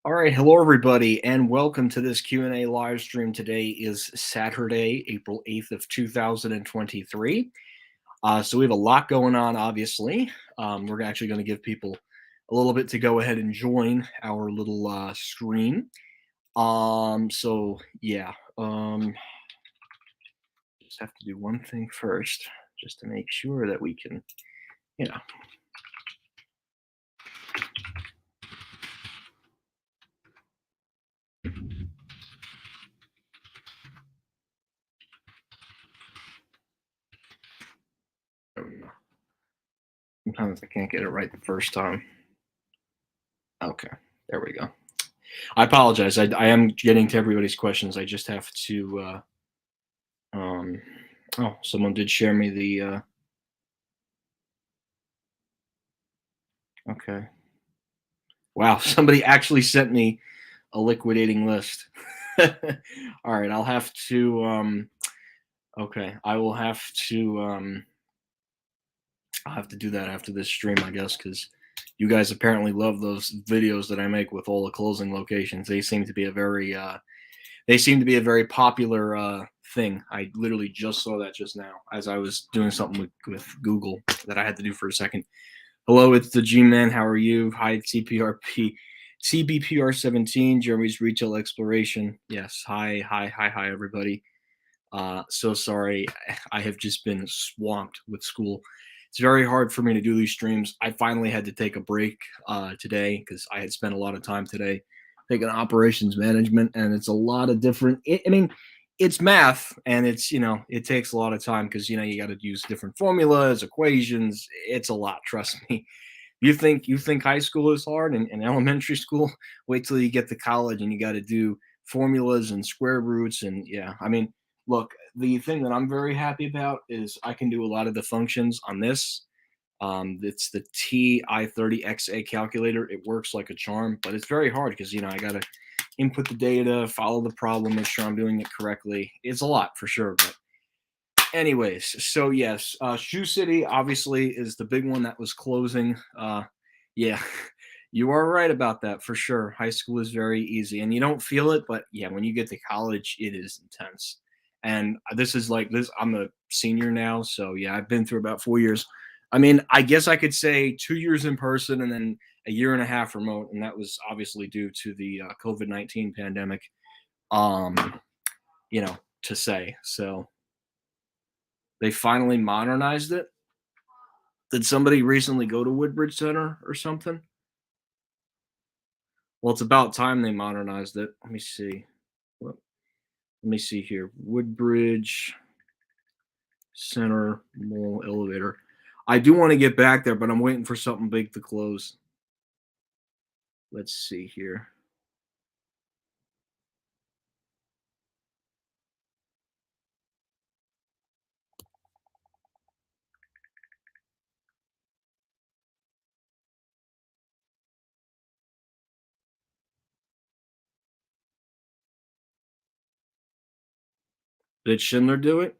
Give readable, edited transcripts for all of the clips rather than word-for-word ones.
All right, hello everybody, and welcome to this Q&A live stream. Today is Saturday, April 8th of 2023. So we have a lot going on, obviously. We're actually going to give people a little bit to go ahead and join our little screen. So yeah, just have to do one thing first, just to make sure that we can, you know. Sometimes I can't get it right the first time. Okay, there we go. I apologize. I am getting to everybody's questions. I just have to. Um, oh, someone did share me the. Okay. Wow, somebody actually sent me a liquidating list. All right, I'll have to. Okay, I will have to. I'll have to do that after this stream, I guess, because you guys apparently love those videos that I make with all the closing locations. They seem to be a very. They seem to be a very popular thing. I literally just saw that just now as I was doing something with Google that I had to do for a second. Hello, it's the G-Man. How are you? Hi, CPRP. CBPR17, Jeremy's Retail Exploration. Yes, hi, everybody. So sorry. I have just been swamped with school. It's very hard for me to do these streams. I finally had to take a break today because I had spent a lot of time today taking operations management, and it's a lot of different. I mean, it's math, and it's it takes a lot of time because you got to use different formulas, equations. It's a lot. Trust me. You think high school is hard and elementary school? Wait till you get to college and you got to do formulas and square roots and yeah. I mean, look, the thing that I'm very happy about is I can do a lot of the functions on this. It's the TI30XA calculator. It works like a charm, but it's very hard because I got to input the data, follow the problem, make sure I'm doing it correctly. It's a lot for sure, but anyways, so yes, Shoe City obviously is the big one that was closing. Yeah, you are right about that for sure. High school is very easy, and you don't feel it, but yeah, when you get to college, it is intense. And this is like this. I'm a senior now, so yeah, I've been through about 4 years. I mean, I guess I could say 2 years in person and then a year and a half remote, and that was obviously due to the COVID-19 pandemic. Um, to say so. They finally modernized it. Did somebody recently go to Woodbridge Center or something? Well, it's about time they modernized it. Let me see. Let me see here. Woodbridge Center Mall elevator. I do want to get back there, but I'm waiting for something big to close. Let's see here. Did Schindler do it?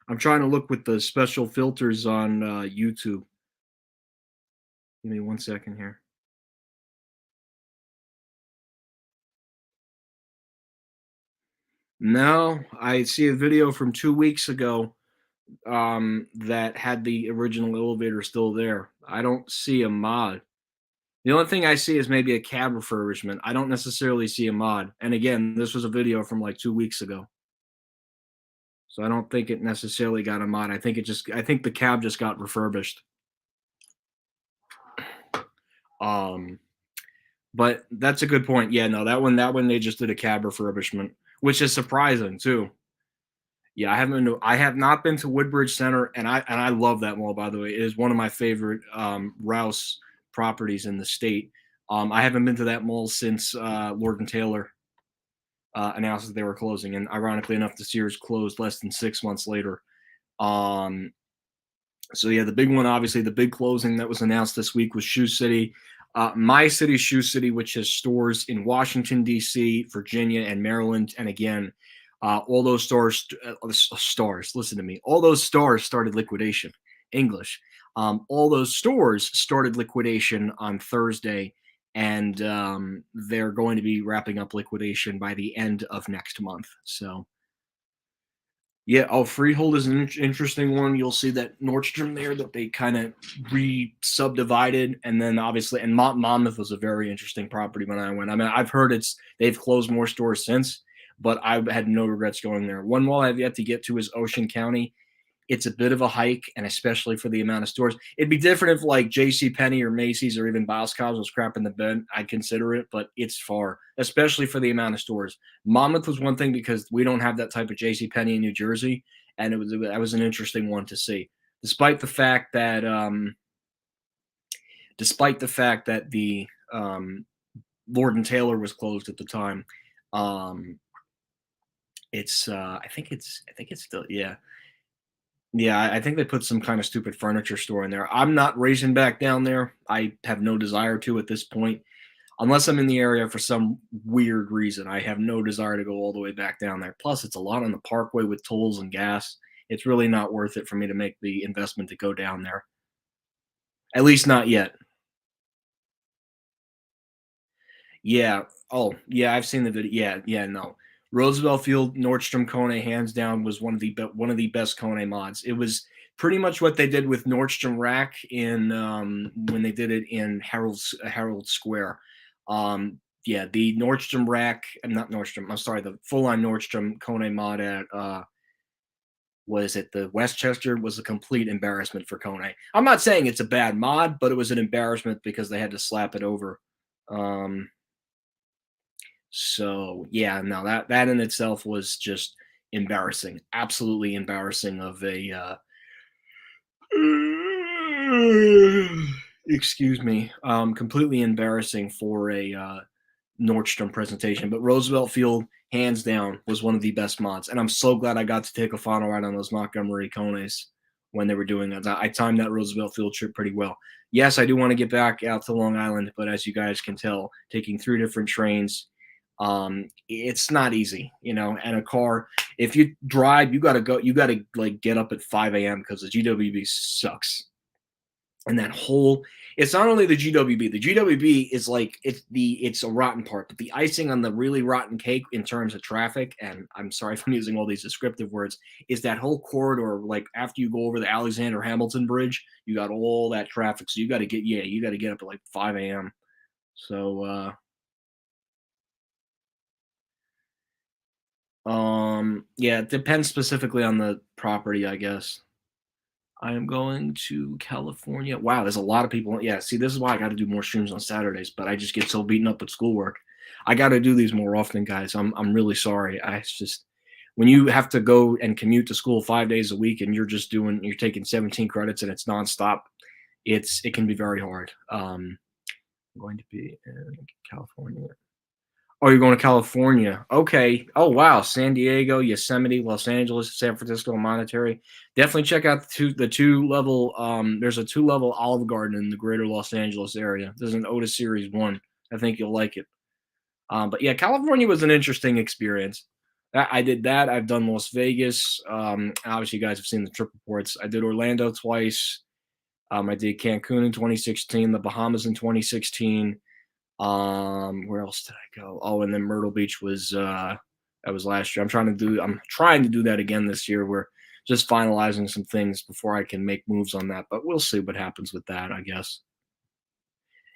I'm trying to look with the special filters on YouTube. Give me 1 second here. No, I see a video from 2 weeks ago that had the original elevator still there. I don't see a mod. The only thing I see is maybe a cab refurbishment. I don't necessarily see a mod. And again, this was a video from like 2 weeks ago. So I don't think it necessarily got a mod. I think the cab just got refurbished. Um but that's a good point. Yeah, no, that one they just did a cab refurbishment, which is surprising too. Yeah, I have not been to Woodbridge Center, and I love that mall, by the way. It is one of my favorite Rouse properties in the state. I haven't been to that mall since Lord and Taylor announced that they were closing, and ironically enough, the Sears closed less than 6 months later. Um, so yeah, the big one, obviously, the big closing that was announced this week was Shoe City. My city, Shoe City, which has stores in Washington D.C., Virginia, and Maryland, and again, all those stores. Listen to me. All those stores started liquidation. English. All those stores started liquidation on Thursday, and they're going to be wrapping up liquidation by the end of next month. So yeah, oh, Freehold is an interesting one. You'll see that Nordstrom there that they kind of re-subdivided, and then obviously, and Monmouth was a very interesting property when I went. I mean, I've heard they've closed more stores since, but I had no regrets going there. One mall I've yet to get to is Ocean County. It's a bit of a hike, and especially for the amount of stores. It'd be different if like J.C. Penney or Macy's or even Boscov's was crap in the bed. I'd consider it, but it's far, especially for the amount of stores. Monmouth was one thing because we don't have that type of J.C. Penney in New Jersey, and that was an interesting one to see, despite the fact that the Lord and Taylor was closed at the time. I think it's still, yeah. Yeah, I think they put some kind of stupid furniture store in there. I'm not racing back down there. I have no desire to at this point, unless I'm in the area for some weird reason. I have no desire to go all the way back down there. Plus, it's a lot on the parkway with tolls and gas. It's really not worth it for me to make the investment to go down there. At least not yet. Yeah. Oh, yeah, I've seen the video. Yeah, yeah, no. Roosevelt Field Nordstrom Kone hands down was one of the best Kone mods. It was pretty much what they did with Nordstrom Rack in when they did it in Herald Square. Yeah, the Nordstrom Rack, not Nordstrom. I'm sorry, the full on Nordstrom Kone mod at was it the Westchester was a complete embarrassment for Kone. I'm not saying it's a bad mod, but it was an embarrassment because they had to slap it over. Um, so yeah, no, that in itself was just embarrassing, absolutely embarrassing of a excuse me, completely embarrassing for a Nordstrom presentation. But Roosevelt Field, hands down, was one of the best mods, and I'm so glad I got to take a final ride on those Montgomery Cones when they were doing that. I timed that Roosevelt Field trip pretty well. Yes, I do want to get back out to Long Island, but as you guys can tell, taking 3 different trains, it's not easy, and a car, if you drive, you gotta like get up at 5 a.m. because the GWB sucks. And that whole, it's not only the GWB is like it's a rotten part, but the icing on the really rotten cake in terms of traffic, and I'm sorry if I'm using all these descriptive words, is that whole corridor, like after you go over the Alexander Hamilton Bridge, you got all that traffic. So you got to get up at like 5 a.m. So yeah, it depends specifically on the property, I guess. I am going to California. Wow, there's a lot of people. Yeah, see, this is why I got to do more streams on Saturdays, but I just get so beaten up with schoolwork. I got to do these more often, guys. I'm really sorry. It's just when you have to go and commute to school 5 days a week and you're taking 17 credits and it's nonstop, it can be very hard. I'm going to be in California. Oh, you're going to California. Okay. Oh, wow. San Diego, Yosemite, Los Angeles, San Francisco, Monterey. Definitely check out the two level. There's a 2 level Olive Garden in the greater Los Angeles area. There's an Otis Series 1. I think you'll like it. But yeah, California was an interesting experience. I did that. I've done Las Vegas. Obviously, you guys have seen the trip reports. I did Orlando twice. I did Cancun in 2016, the Bahamas in 2016. Where else did I go? Oh, and then Myrtle Beach was that was last year. I'm trying to do that again this year. We're just finalizing some things before I can make moves on that, but we'll see what happens with that, I guess.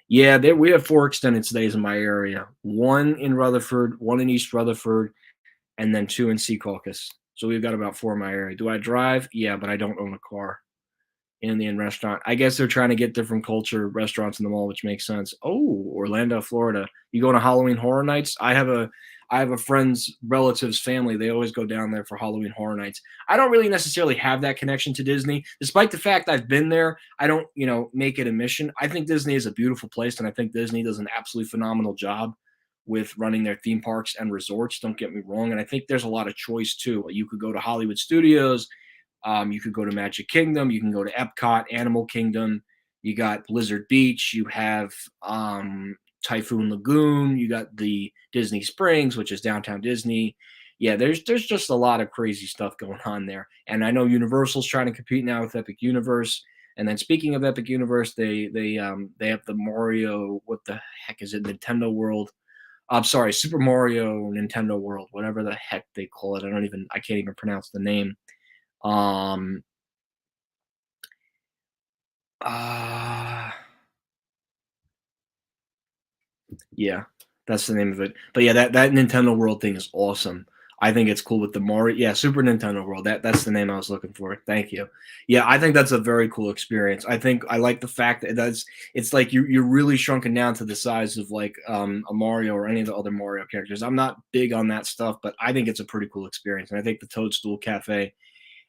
Yeah, we have 4 extended stays in my area. One in Rutherford, one in East Rutherford, and then 2 in Secaucus. So we've got about 4 in my area. Do I drive? Yeah, but I don't own a car. Indian restaurant. I guess they're trying to get different culture restaurants in the mall, which makes sense. Oh, Orlando, Florida. You going to Halloween Horror Nights? I have a friend's relative's family. They always go down there for Halloween Horror Nights. I don't really necessarily have that connection to Disney, despite the fact I've been there. I don't, make it a mission. I think Disney is a beautiful place, and I think Disney does an absolutely phenomenal job with running their theme parks and resorts. Don't get me wrong, and I think there's a lot of choice too. You could go to Hollywood Studios. You could go to Magic Kingdom. You can go to Epcot, Animal Kingdom. You got Blizzard Beach. You have Typhoon Lagoon. You got the Disney Springs, which is downtown Disney. Yeah, there's just a lot of crazy stuff going on there, and I know Universal's trying to compete now with Epic Universe. And then speaking of Epic Universe, they have the Mario. What the heck is it? Nintendo World. I'm sorry, Super Mario Nintendo World, whatever the heck they call it. I can't even pronounce the name. Um, uh, yeah, that's the name of it. But yeah, that Nintendo World thing is awesome. I think it's cool with the Mario. Yeah, Super Nintendo World. That's the name I was looking for. Thank you. Yeah, I think that's a very cool experience. I think I like the fact that it's like you're really shrunken down to the size of like a Mario or any of the other Mario characters. I'm not big on that stuff, but I think it's a pretty cool experience. And I think the Toadstool Cafe,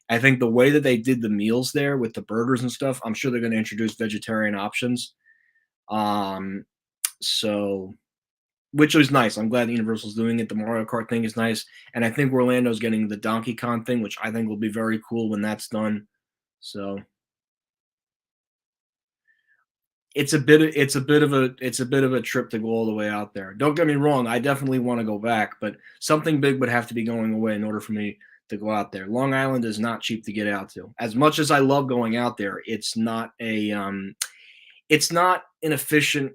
I think the way that they did the meals there with the burgers and stuff, I'm sure they're going to introduce vegetarian options. Um, so which was nice. I'm glad Universal's doing it. The Mario Kart thing is nice, and I think Orlando's getting the Donkey Kong thing, which I think will be very cool when that's done. So it's a bit of a trip to go all the way out there. Don't get me wrong, I definitely want to go back, but something big would have to be going away in order for me to go out there. Long Island is not cheap to get out to. As much as I love going out there, it's not an efficient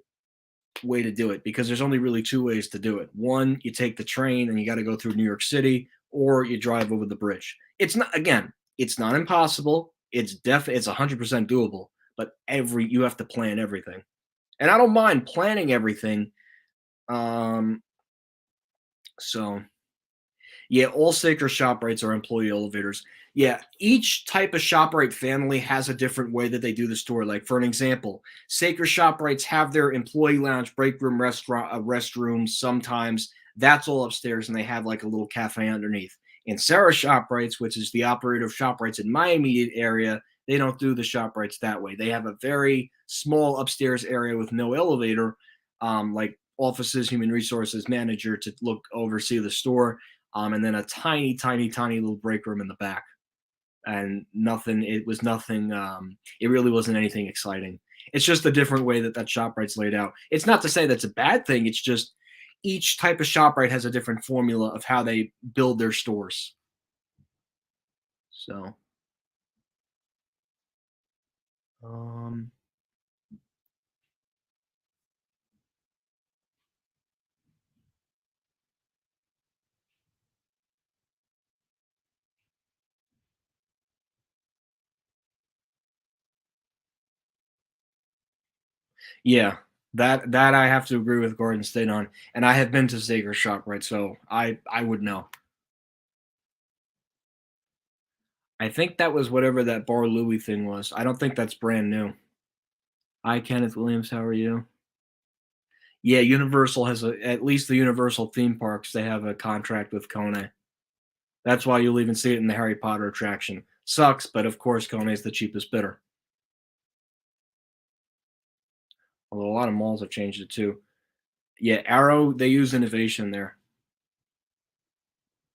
way to do it because there's only really two ways to do it. One, you take the train and you got to go through New York City, or you drive over the bridge. It's not again, it's not impossible. It's 100% doable, but every you have to plan everything. And I don't mind planning everything. Um, so yeah, all Sacred ShopRites are employee elevators. Yeah, each type of ShopRite family has a different way that they do the store. Like for an example, Sacred ShopRites have their employee lounge, break room, restaurant, restrooms. Sometimes that's all upstairs, and they have like a little cafe underneath. In Sarah ShopRites, which is the operator of ShopRites in my immediate area, they don't do the ShopRites that way. They have a very small upstairs area with no elevator, like offices, human resources manager to look oversee the store, and then a tiny, tiny, tiny little break room in the back. And nothing. It was nothing. It really wasn't anything exciting. It's just a different way that ShopRite's laid out. It's not to say that's a bad thing. It's just each type of ShopRite has a different formula of how they build their stores. So, um, yeah, that I have to agree with Gordon State on. And I have been to Sacred ShopRite, so I would know. I think that was whatever that Bar Louie thing was. I don't think that's brand new. Hi, Kenneth Williams. How are you? Yeah, Universal has at least the Universal theme parks, they have a contract with Kone. That's why you'll even see it in the Harry Potter attraction. Sucks, but of course Kone is the cheapest bidder. Although a lot of malls have changed it too. Yeah, Arrow, they use innovation there.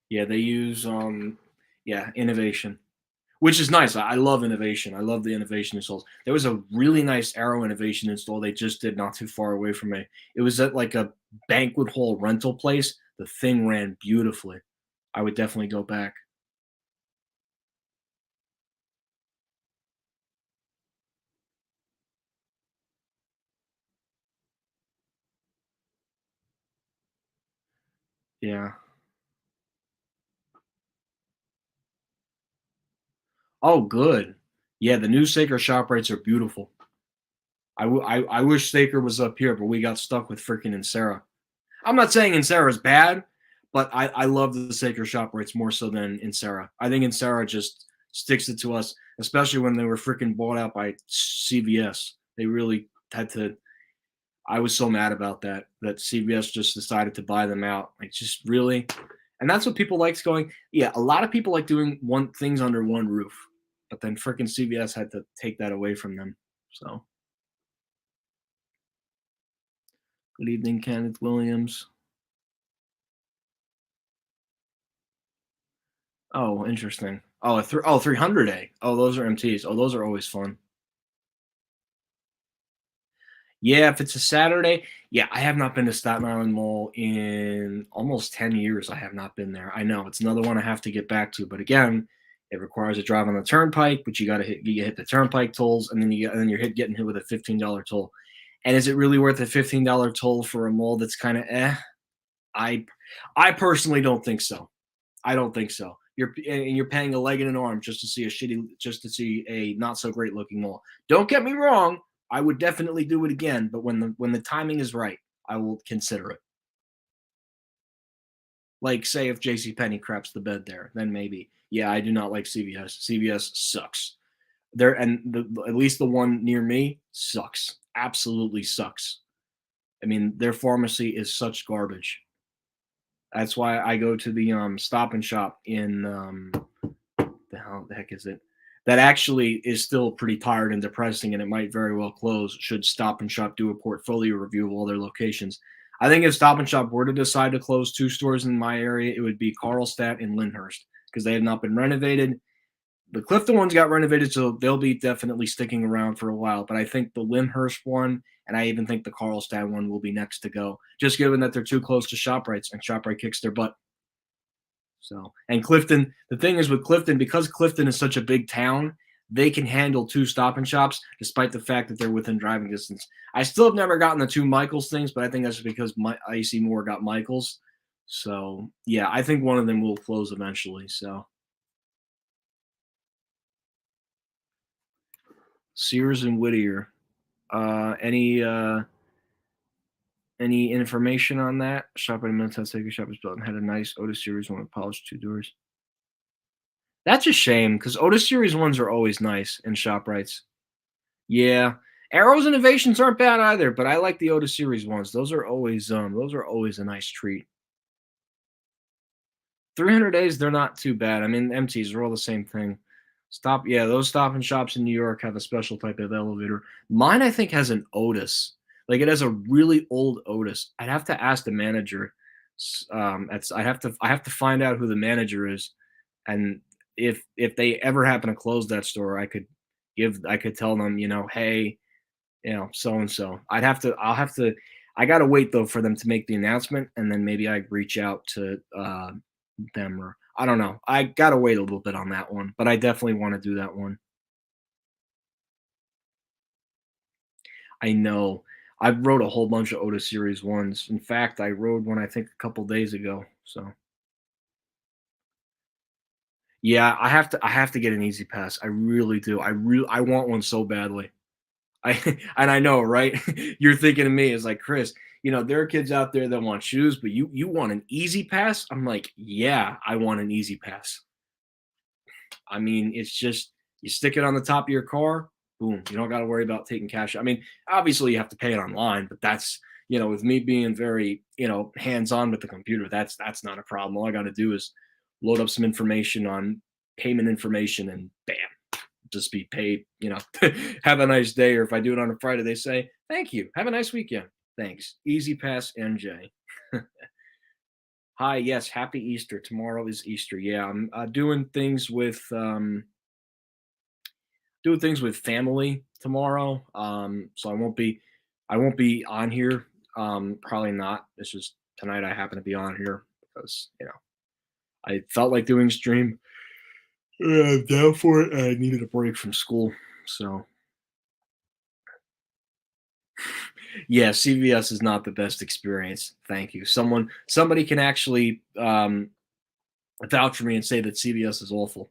Yeah, they use yeah, innovation. Which is nice. I love innovation. I love the innovation installs. There was a really nice Arrow innovation install they just did not too far away from me. It was at like a banquet hall rental place. The thing ran beautifully. I would definitely go back. Yeah. Oh, good. Yeah, the new Saker shop rates are beautiful. I wish Saker was up here, but we got stuck with freaking Insera. I'm not saying Insera's bad, but I love the Saker shop rates more so than Insera. I think Insera just sticks it to us, especially when they were freaking bought out by CVS. They really had to. I was so mad about that CVS just decided to buy them out. Like, just really, and that's what people likes going. Yeah, a lot of people like doing one things under one roof, but then freaking CVS had to take that away from them. So, good evening, Kenneth Williams. Oh, interesting. Oh, 300A. Oh, those are MTs. Oh, those are always fun. Yeah, if it's a Saturday, yeah, I have not been to Staten Island Mall in almost 10 years. I have not been there. I know it's another one I have to get back to, but again, it requires a drive on the turnpike, which you hit the turnpike tolls, and then getting hit with a $15 toll. And is it really worth a $15 toll for a mall that's kind of I I personally don't think so. I don't think so. You're paying a leg and an arm just to see a not so great looking mall. Don't get me wrong, I would definitely do it again, but when the timing is right, I will consider it. Like say if J.C. Penney craps the bed there, then maybe. Yeah, I do not like CVS. CVS sucks. There and at least the one near me sucks. Absolutely sucks. I mean, their pharmacy is such garbage. That's why I go to the Stop and Shop in the heck is it? That actually is still pretty tired and depressing, and it might very well close should Stop and Shop do a portfolio review of all their locations. I think if Stop and Shop were to decide to close two stores in my area, it would be Carlstadt and Lyndhurst because they have not been renovated. The Clifton ones got renovated, so they'll be definitely sticking around for a while. But I think the Lyndhurst one, and I even think the Carlstadt one will be next to go, just given that they're too close to ShopRites and ShopRite kicks their butt. So, and Clifton, the thing is with Clifton, because Clifton is such a big town, they can handle two Stop and Shops despite the fact that they're within driving distance. I still have never gotten the two Michaels things, but I think that's because Icy Moore got Michaels. So, yeah, I think one of them will close eventually. So, Sears and Whittier. Any information on that? Shop at a Midtown Steak Shop is built and had a nice Otis Series one with polished two doors. That's a shame because Otis Series ones are always nice in ShopRites. Yeah. Arrows Innovations aren't bad either, but I like the Otis Series ones. Those are always a nice treat. 300 days, they're not too bad. I mean, MTs are all the same thing. Those Stop and Shops in New York have a special type of elevator. Mine, I think, has an Otis. Like it has a really old Otis. I'd have to ask the manager. I have to find out who the manager is, and if they ever happen to close that store, I could tell them, hey, so and so. I gotta wait though for them to make the announcement, and then maybe I reach out to them or I don't know. I gotta wait a little bit on that one, but I definitely want to do that one. I know. I wrote a whole bunch of Otis Series ones. In fact, I rode one I think a couple days ago. So yeah, I have to get an Easy Pass. I really do. I want one so badly. I and I know, right? You're thinking of me as like, Chris, there are kids out there that want shoes, but you want an Easy Pass? I'm like, yeah, I want an Easy Pass. I mean, it's just you stick it on the top of your car, boom. You don't got to worry about taking cash. I mean, obviously you have to pay it online, but with me being very, hands-on with the computer, that's not a problem. All I got to do is load up some information on payment information and bam, just be paid, have a nice day. Or if I do it on a Friday, they say, thank you. Have a nice weekend. Thanks. Easy Pass NJ. Hi, yes, happy Easter. Tomorrow is Easter. Yeah, I'm doing things with family tomorrow. So I won't be on here. Probably not. It's just tonight I happen to be on here because I felt like doing stream. Down for it. I needed a break from school, so yeah, CVS is not the best experience. Thank you. Somebody can actually vouch for me and say that CVS is awful.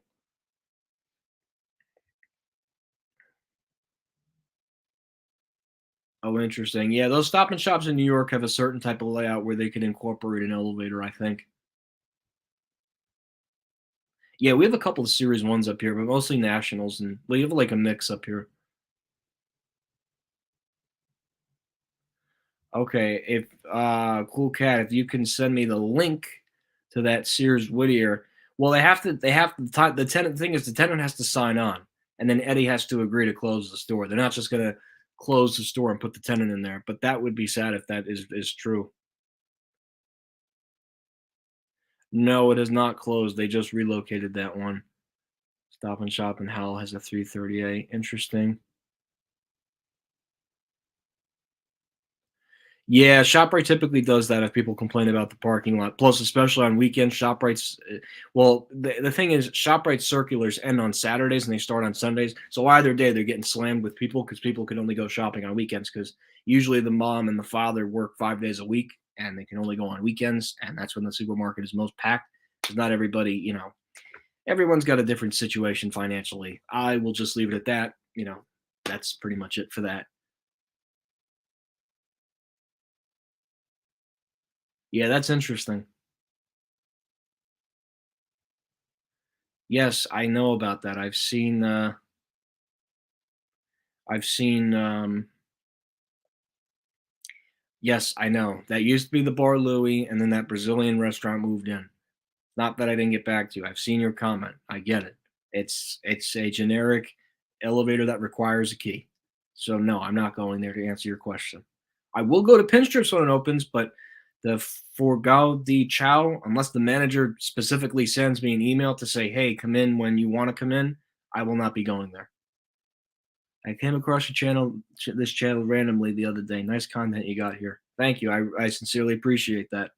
Oh, interesting. Yeah, those Stop and Shops in New York have a certain type of layout where they can incorporate an elevator, I think. Yeah, we have a couple of Series 1s up here, but mostly Nationals, and we have, like, a mix up here. Okay, if, Cool Cat, if you can send me the link to that Sears Whittier. Well, the tenant thing is the tenant has to sign on, and then Eddie has to agree to close the store. They're not just gonna close the store and put the tenant in there, but that would be sad if that is true. No, it is not closed. They just relocated that one. Stop and Shop in Howell has a 338. Interesting. Yeah, ShopRite typically does that if people complain about the parking lot. Plus, especially on weekends, ShopRite's well, the thing is, ShopRite circulars end on Saturdays and they start on Sundays. So either day, they're getting slammed with people because people can only go shopping on weekends because usually the mom and the father work 5 days a week and they can only go on weekends, and that's when the supermarket is most packed. Because not everybody, everyone's got a different situation financially. I will just leave it at that. That's pretty much it for that. Yeah, that's interesting. Yes, I know about that. I've seen yes, I know. That used to be the Bar Louie, and then that Brazilian restaurant moved in. Not that I didn't get back to you. I've seen your comment. I get it. It's a generic elevator that requires a key. So no, I'm not going there to answer your question. I will go to Pinstrips when it opens, but the Forgao di Chow, unless the manager specifically sends me an email to say, "Hey, come in when you want to come in," I will not be going there. I came across your channel, this channel randomly the other day. Nice content you got here. Thank you. I sincerely appreciate that.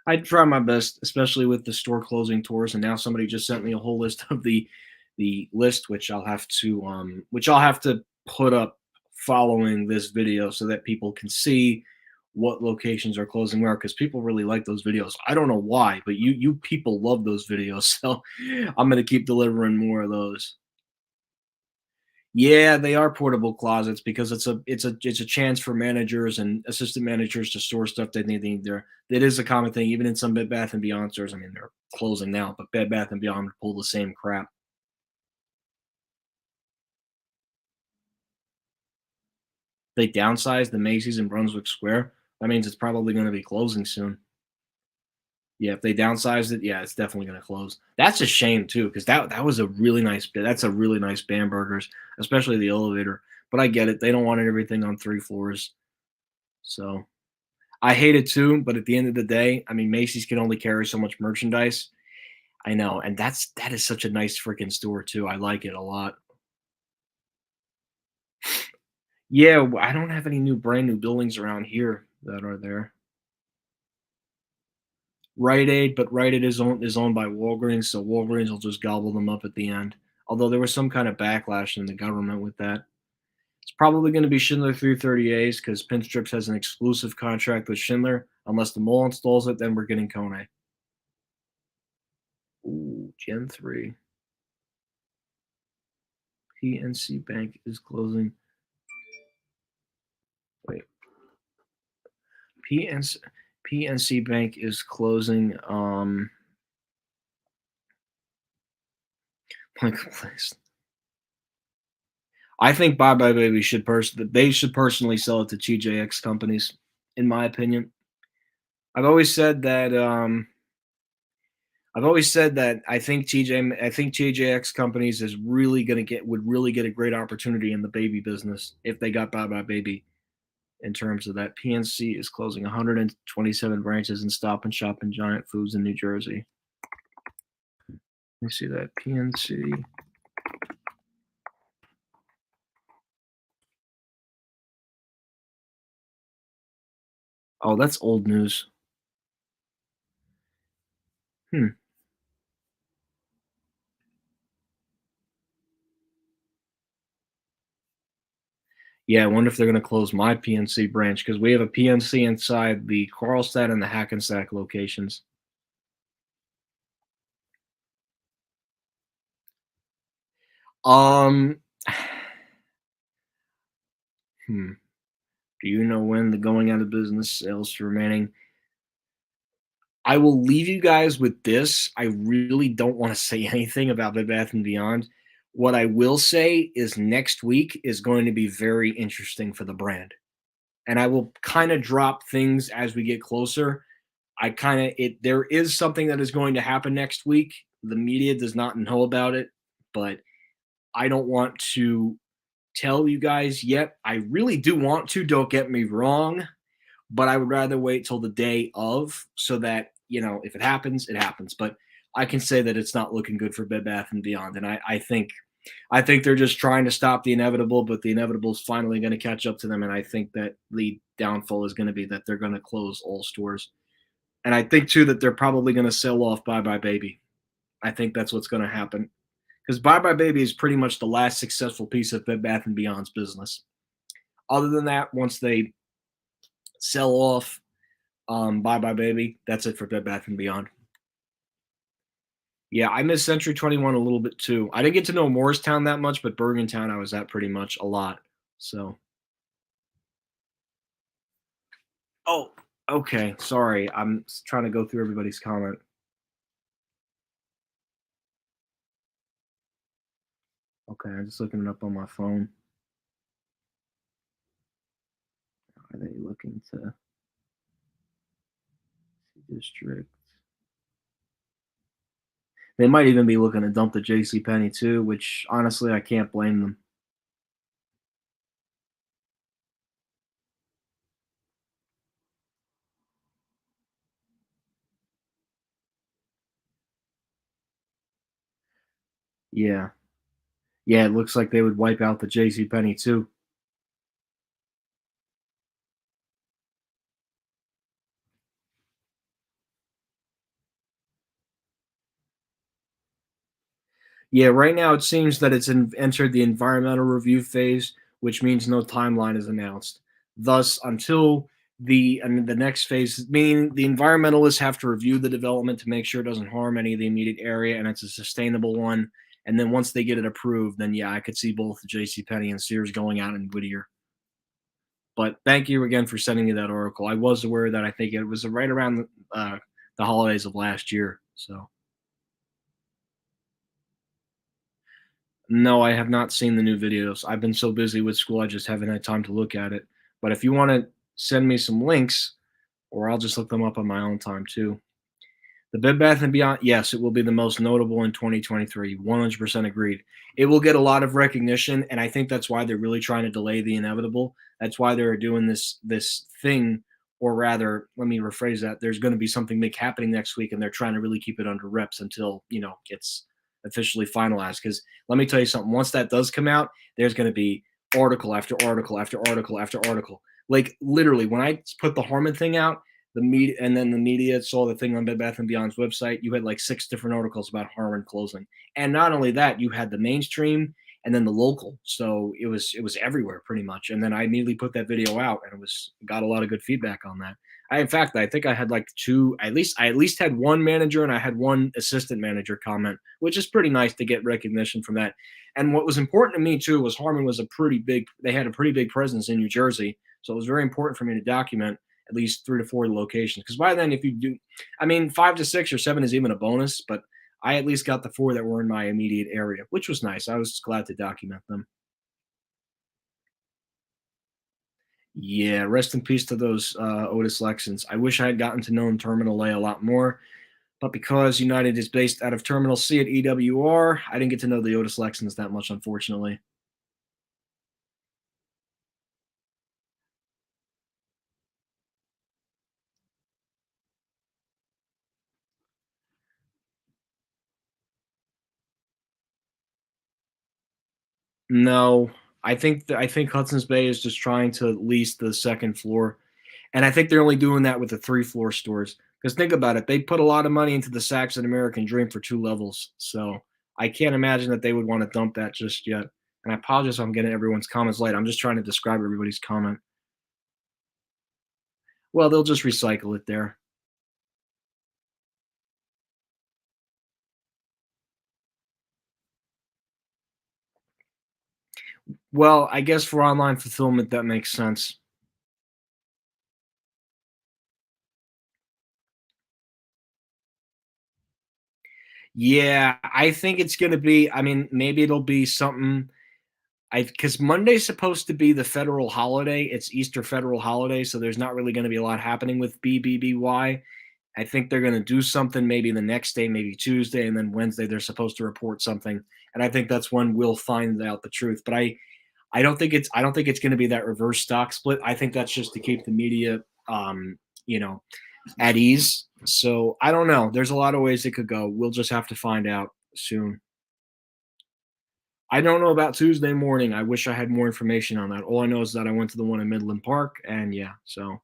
I try my best, especially with the store closing tours. And now somebody just sent me a whole list of the list, which I'll have to put up following this video so that people can see what locations are closing where because people really like those videos. I don't know why, but you people love those videos. So I'm gonna keep delivering more of those. Yeah, they are portable closets because it's a chance for managers and assistant managers to store stuff that they need there. That is a common thing, even in some Bed Bath and Beyond stores. I mean, they're closing now, but Bed Bath and Beyond pull the same crap. They downsized the Macy's in Brunswick Square. That means it's probably going to be closing soon. Yeah, if they downsized it, yeah, it's definitely going to close. That's a shame too, because that was a really nice. That's a really nice Bambergers, especially the elevator. But I get it; they don't want everything on 3 floors, so. I hate it too, but at the end of the day, I mean, Macy's can only carry so much merchandise. I know, and that is such a nice freaking store too. I like it a lot. Yeah, I don't have any new brand new buildings around here that are there. Rite Aid, but Rite Aid is owned by Walgreens, so Walgreens will just gobble them up at the end. Although there was some kind of backlash in the government with that. It's probably going to be Schindler 330As because Pinstrips has an exclusive contract with Schindler. Unless the mall installs it, then we're getting Kone. Ooh, Gen 3. PNC Bank is closing. Wait, PNC PNC Bank is closing. Like, I think Bye Bye Baby they should personally sell it to TJX companies. In my opinion, I've always said that. I've always said that I think TJX companies is really gonna get would really get a great opportunity in the baby business if they got Bye Bye Baby. In terms of that, PNC is closing 127 branches in Stop and Shop and Giant Foods in New Jersey. Let me see that PNC. Oh, that's old news. Hmm. Yeah, I wonder if they're going to close my PNC branch because we have a PNC inside the Carlstadt and the Hackensack locations. Um, hmm. Do you know when the going out of business sales remaining? I will leave you guys with this. I really don't want to say anything about Bed Bath and Beyond. What I will say is next week is going to be very interesting for the brand. And I will kind of drop things as we get closer. I kind of it there is something that is going to happen next week. The media does not know about it, but I don't want to tell you guys yet. I really do want to, don't get me wrong, but I would rather wait till the day of so that, if it happens, it happens. But I can say that it's not looking good for Bed Bath and Beyond. And I think they're just trying to stop the inevitable, but the inevitable is finally going to catch up to them. And I think that the downfall is going to be that they're going to close all stores. And I think too that they're probably going to sell off Bye Bye Baby. I think that's what's going to happen because Bye Bye Baby is pretty much the last successful piece of Bed Bath and Beyond's business. Other than that, once they sell off Bye Bye Baby, that's it for Bed Bath and Beyond. Yeah, I miss Century 21 a little bit too. I didn't get to know Morristown that much, but Bergentown I was at pretty much a lot. So, oh, okay. Sorry, I'm trying to go through everybody's comment. Okay, I'm just looking it up on my phone. Are they looking to district? They might even be looking to dump the JC Penney too, which honestly I can't blame them. Yeah. Yeah, it looks like they would wipe out the JC Penney too. Yeah, right now it seems that entered the environmental review phase, which means no timeline is announced. Thus, until the next phase, meaning the environmentalists have to review the development to make sure it doesn't harm any of the immediate area and it's a sustainable one. And then once they get it approved, then yeah, I could see both J.C. Penney and Sears going out in Whittier. But thank you again for sending me that article. I was aware that I think it was right around the holidays of last year. So. No, I have not seen the new videos. I've been so busy with school, I just haven't had time to look at it. But if you want to send me some links, or I'll just look them up on my own time too. The Bed Bath and Beyond, yes, it will be the most notable in 2023. 100% agreed. It will get a lot of recognition, and I think that's why they're really trying to delay the inevitable. That's why they're doing this thing, or rather, let me rephrase that. There's going to be something big happening next week, and they're trying to really keep it under wraps until it's officially finalized. Because let me tell you something. Once that does come out, there's going to be article after article after article after article. Like literally, when I put the Harmon thing out, the media and then the media saw the thing on Bed Bath and Beyond's website. You had like 6 different articles about Harmon closing, and not only that, you had the mainstream and then the local. So it was everywhere pretty much. And then I immediately put that video out, and it got a lot of good feedback on that. In fact, I think I had like two. I at least had one manager and I had one assistant manager comment, which is pretty nice to get recognition from that. And what was important to me too was Harmon was a pretty big. They had a pretty big presence in New Jersey, so it was very important for me to document at least 3 to 4 locations. Because by then, if you do, I mean, 5 to 6 or 7 is even a bonus, but I at least got the 4 that were in my immediate area, which was nice. I was glad to document them. Yeah, rest in peace to those Otis Lexans. I wish I had gotten to know Terminal A a lot more, but because United is based out of Terminal C at EWR, I didn't get to know the Otis Lexans that much, unfortunately. No, I think Hudson's Bay is just trying to lease the second floor. And I think they're only doing that with the 3-floor stores. Because think about it, they put a lot of money into the Saxon American Dream for 2 levels. So I can't imagine that they would want to dump that just yet. And I apologize if I'm getting everyone's comments late. I'm just trying to describe everybody's comment. Well, they'll just recycle it there. Well, I guess for online fulfillment, that makes sense. Yeah, I think it's going to be, I mean, maybe it'll be something. I Because Monday's supposed to be the federal holiday. It's Easter federal holiday, so there's not really going to be a lot happening with BBBY. I think they're going to do something maybe the next day, maybe Tuesday, and then Wednesday they're supposed to report something. And I think that's when we'll find out the truth. But I don't think it's going to be that reverse stock split. I think that's just to keep the media, you know, at ease. So I don't know. There's a lot of ways it could go. We'll just have to find out soon. I don't know about Tuesday morning. I wish I had more information on that. All I know is that I went to the one in Midland Park, and yeah, so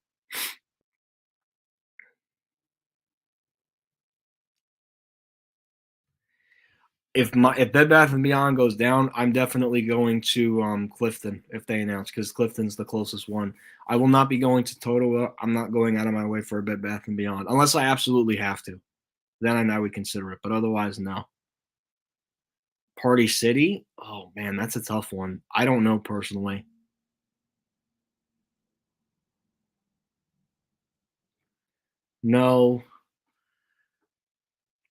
if Bed Bath and Beyond goes down, I'm definitely going to Clifton if they announce because Clifton's the closest one. I will not be going to Totowa. I'm not going out of my way for a Bed Bath and Beyond unless I absolutely have to. Then I would consider it, but otherwise, no. Party City? Oh man, that's a tough one. I don't know personally. No,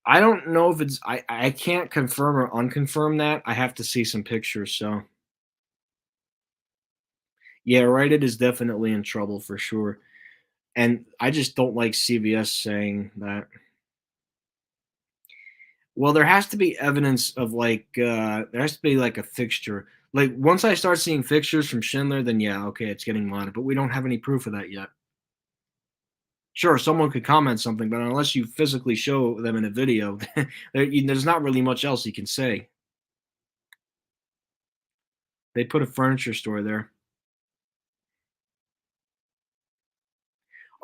I don't know if it's. I can't confirm or unconfirm that. I have to see some pictures. So yeah, right. It is definitely in trouble for sure. And I just don't like CVS saying that. Well, there has to be evidence of like there has to be like a fixture. Like once I start seeing fixtures from Schindler, then yeah, okay, it's getting modded. But we don't have any proof of that yet. Sure, someone could comment something, but unless you physically show them in a video, there's not really much else you can say. They put a furniture store there.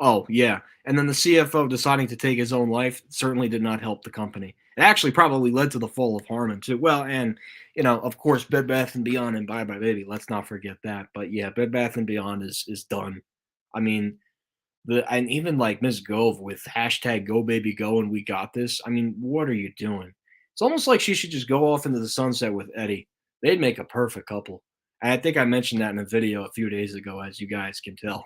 Oh, yeah, and then the CFO deciding to take his own life certainly did not help the company. It actually probably led to the fall of Harmon too. Well, and of course, Bed Bath& and Beyond and Bye Bye Baby, let's not forget that. But yeah, Bed Bath& and Beyond is done. I mean, and even like Ms. Gove with hashtag Go Baby Go and We Got This. I mean, what are you doing? It's almost like she should just go off into the sunset with Eddie. They'd make a perfect couple. And I think I mentioned that in a video a few days ago, as you guys can tell.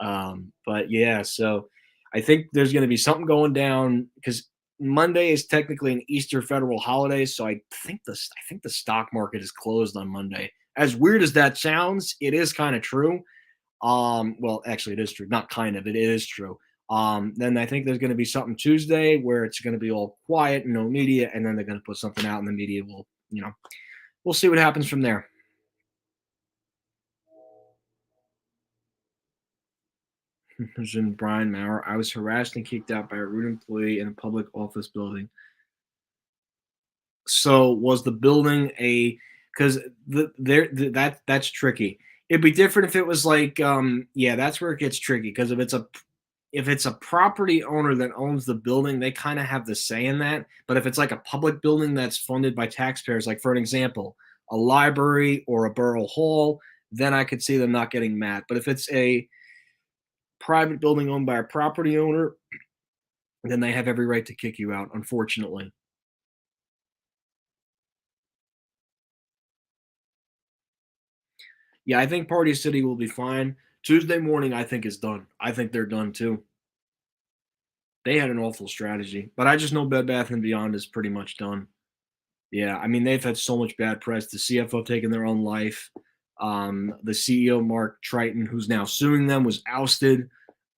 But yeah, so I think there's going to be something going down because Monday is technically an Easter federal holiday, so I think the stock market is closed on Monday. As weird as that sounds, it is kind of true. Well, actually, it is true. Not kind of, it is true. Then I think there's going to be something Tuesday where it's going to be all quiet, no media, and then they're going to put something out, and the media will, we'll see what happens from there. President Brian Maurer, I was harassed and kicked out by a rude employee in a public office building. So was the building a because that's tricky. It'd be different if it was like yeah, that's where it gets tricky because if it's a property owner that owns the building, they kind of have the say in that. But if it's like a public building that's funded by taxpayers, like for an example, a library or a borough hall, then I could see them not getting mad. But if it's a private building owned by a property owner, then they have every right to kick you out, unfortunately. Yeah, I think Party City will be fine. Tuesday morning, I think is done. I think they're done too. They had an awful strategy, but I just know Bed Bath and Beyond is pretty much done. Yeah, I mean they've had so much bad press. The CFO taking their own life. The CEO Mark Triton, who's now suing them, was ousted.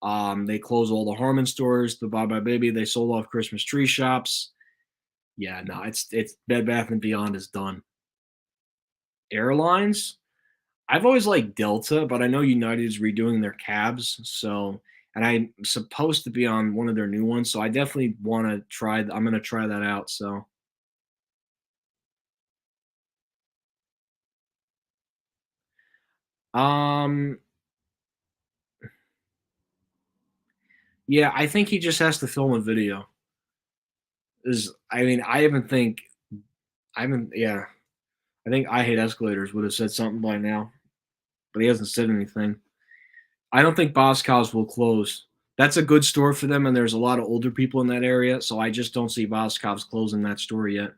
They closed all the Harmon stores. The Bye Bye Baby, they sold off Christmas tree shops. Yeah, no, it's Bed Bath and Beyond is done. Airlines, I've always liked Delta, but I know United is redoing their cabs, so and I'm supposed to be on one of their new ones, so I definitely wanna try I'm gonna try that out, so, um, yeah, I think he just has to film a video. Is I mean, I haven't yeah, I think I Hate Escalators would have said something by now, but he hasn't said anything. I don't think Boscov's will close. That's a good store for them, and there's a lot of older people in that area, so I just don't see Boscov's closing that store yet.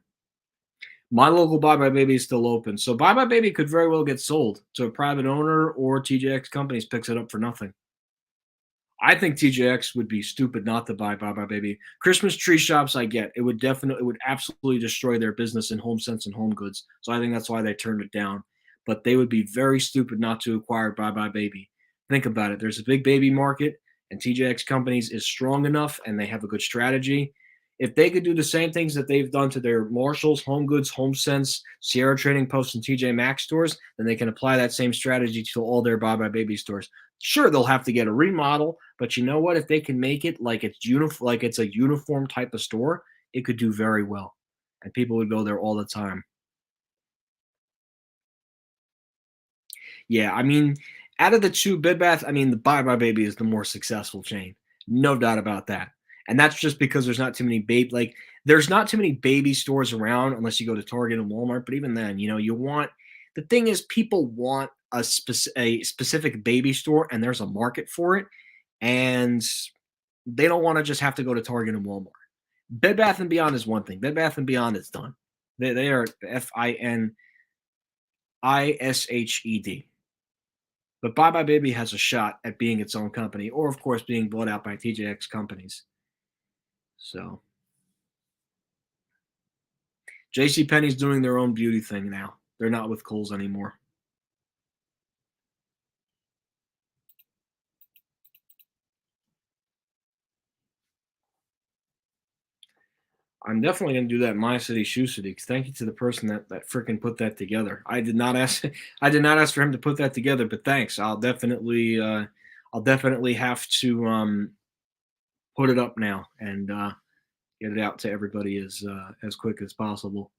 My local Bye Bye Baby is still open, so Bye Bye Baby could very well get sold to a private owner or TJX Companies picks it up for nothing. I think TJX would be stupid not to buy Bye Bye Baby. Christmas tree shops, I get. It would absolutely destroy their business in home sense and home goods. So I think that's why they turned it down. But they would be very stupid not to acquire Bye Bye Baby. Think about it. There's a big baby market, and TJX Companies is strong enough, and they have a good strategy. If they could do the same things that they've done to their Marshalls, Home Goods, Home Sense, Sierra Trading Post, and TJ Maxx stores, then they can apply that same strategy to all their Bye Bye Baby stores. Sure, they'll have to get a remodel, but you know what? If they can make it like it's a uniform type of store, it could do very well, and people would go there all the time. Yeah, I mean, out of the 2, Bed Bath I mean, the Buy Buy Baby is the more successful chain, no doubt about that, and that's just because there's not too many baby stores around unless you go to Target and Walmart, but even then, you want the thing is people want a specific baby store, and there's a market for it, and they don't wanna just have to go to Target and Walmart. Bed Bath& and Beyond is one thing, Bed Bath& and Beyond is done. They are FINISHED. But Bye Bye Baby has a shot at being its own company, or of course being bought out by TJX companies. So JC Penney's doing their own beauty thing now. They're not with Kohl's anymore. I'm definitely gonna do that My City Shoe City. 'Cause thank you to the person that freaking put that together. I did not ask I did not ask for him to put that together, but thanks. I'll definitely have to put it up now and get it out to everybody as quick as possible.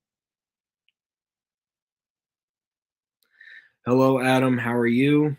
Hello, Adam. How are you?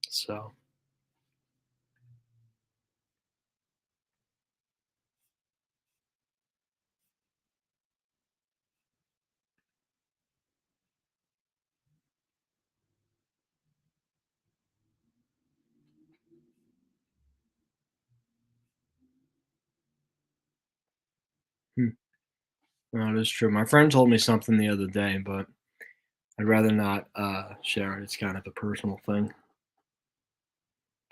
So, hmm. No, it is true. My friend told me something the other day, but I'd rather not share it. It's kind of a personal thing.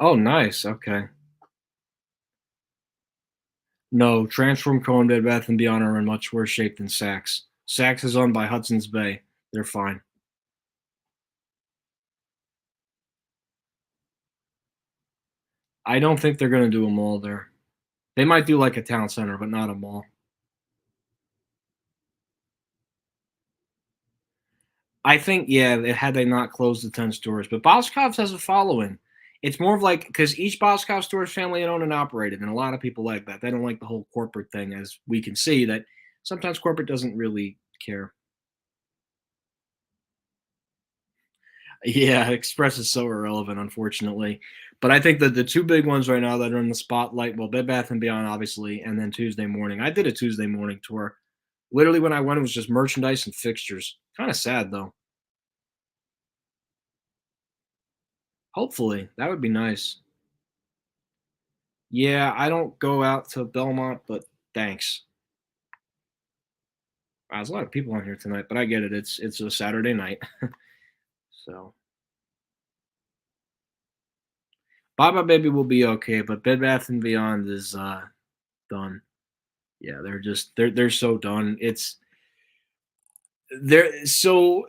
Oh, nice. Okay. No, Transform Co. and Bed Bath and Beyond are in much worse shape than Saks. Saks is owned by Hudson's Bay. They're fine. I don't think they're going to do a mall there. They might do like a town center, but not a mall. I think, yeah, had they not closed the 10 stores, but Boscov's has a following. It's more of like because each Boscov store is family owned and operated, and a lot of people like that. They don't like the whole corporate thing, as we can see that sometimes corporate doesn't really care. Yeah, Express is so irrelevant, unfortunately. But I think that the two big ones right now that are in the spotlight, well, Bed Bath and Beyond, obviously, and then Tuesday Morning. I did a Tuesday Morning tour. Literally, when I went, it was just merchandise and fixtures. Kind of sad though. Hopefully, that would be nice. Yeah, I don't go out to Belmont, but thanks. Wow, there's a lot of people on here tonight, but I get it. It's a Saturday night, so Baba Baby will be okay, but Bed Bath and Beyond is done. Yeah, they're so done. They're so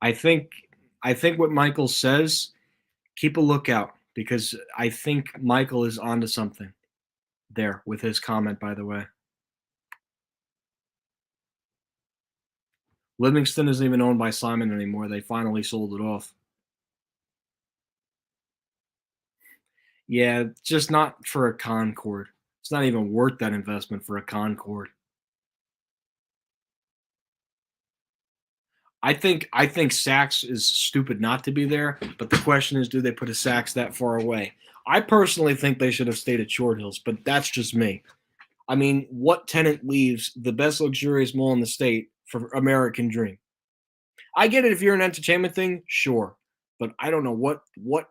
I think I think what Michael says, keep a lookout because I think Michael is onto something there with his comment, by the way. Livingston isn't even owned by Simon anymore. They finally sold it off. Yeah, just not for a Concorde. It's not even worth that investment for a Concorde. I think Saks is stupid not to be there, but the question is, do they put a Saks that far away? I personally think they should have stayed at Short Hills, but that's just me. I mean, what tenant leaves the best luxurious mall in the state for American Dream? I get it if you're an entertainment thing, sure, but I don't know what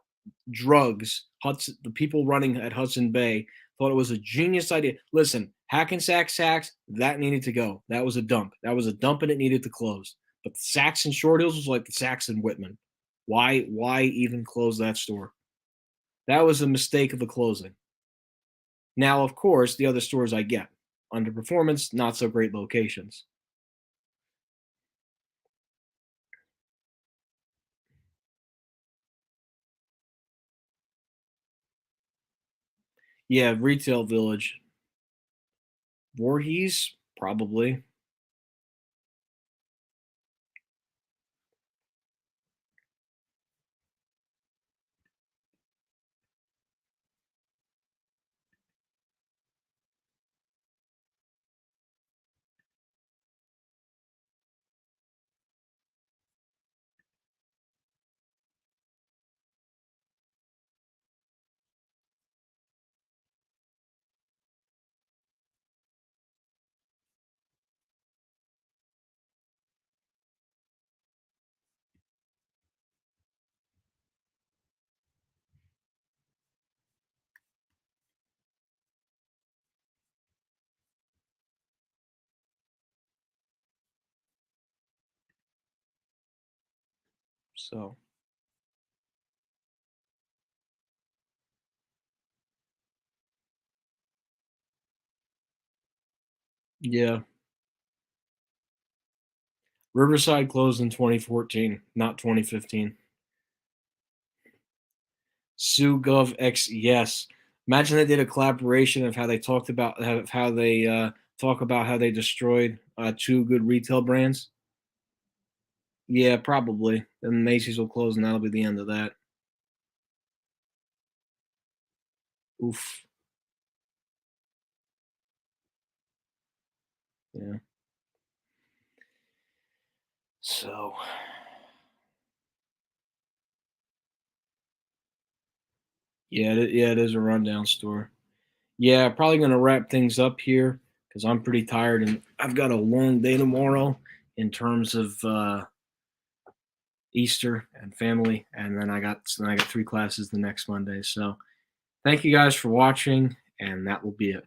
drugs the people running at Hudson Bay thought it was a genius idea. Listen, Hackensack Saks that needed to go. That was a dump. That was a dump, and it needed to close. But the Saks in Short Hills was like the Saks in Whitman. Why even close that store? That was a mistake of the closing. Now, of course, the other stores I get underperformance, not so great locations. Yeah, retail village. Voorhees, probably. So, yeah. Riverside closed in 2014, not 2015. SueGov X, yes. Imagine they did a collaboration of how they talked about how they talk about how they destroyed two good retail brands. Yeah, probably. Then Macy's will close, and that'll be the end of that. Oof. Yeah. So, yeah, yeah, it is a rundown store. Yeah, probably gonna wrap things up here because I'm pretty tired and I've got a long day tomorrow in terms of Easter and family, and then I got 3 classes the next Monday. So thank you guys for watching, and that will be it.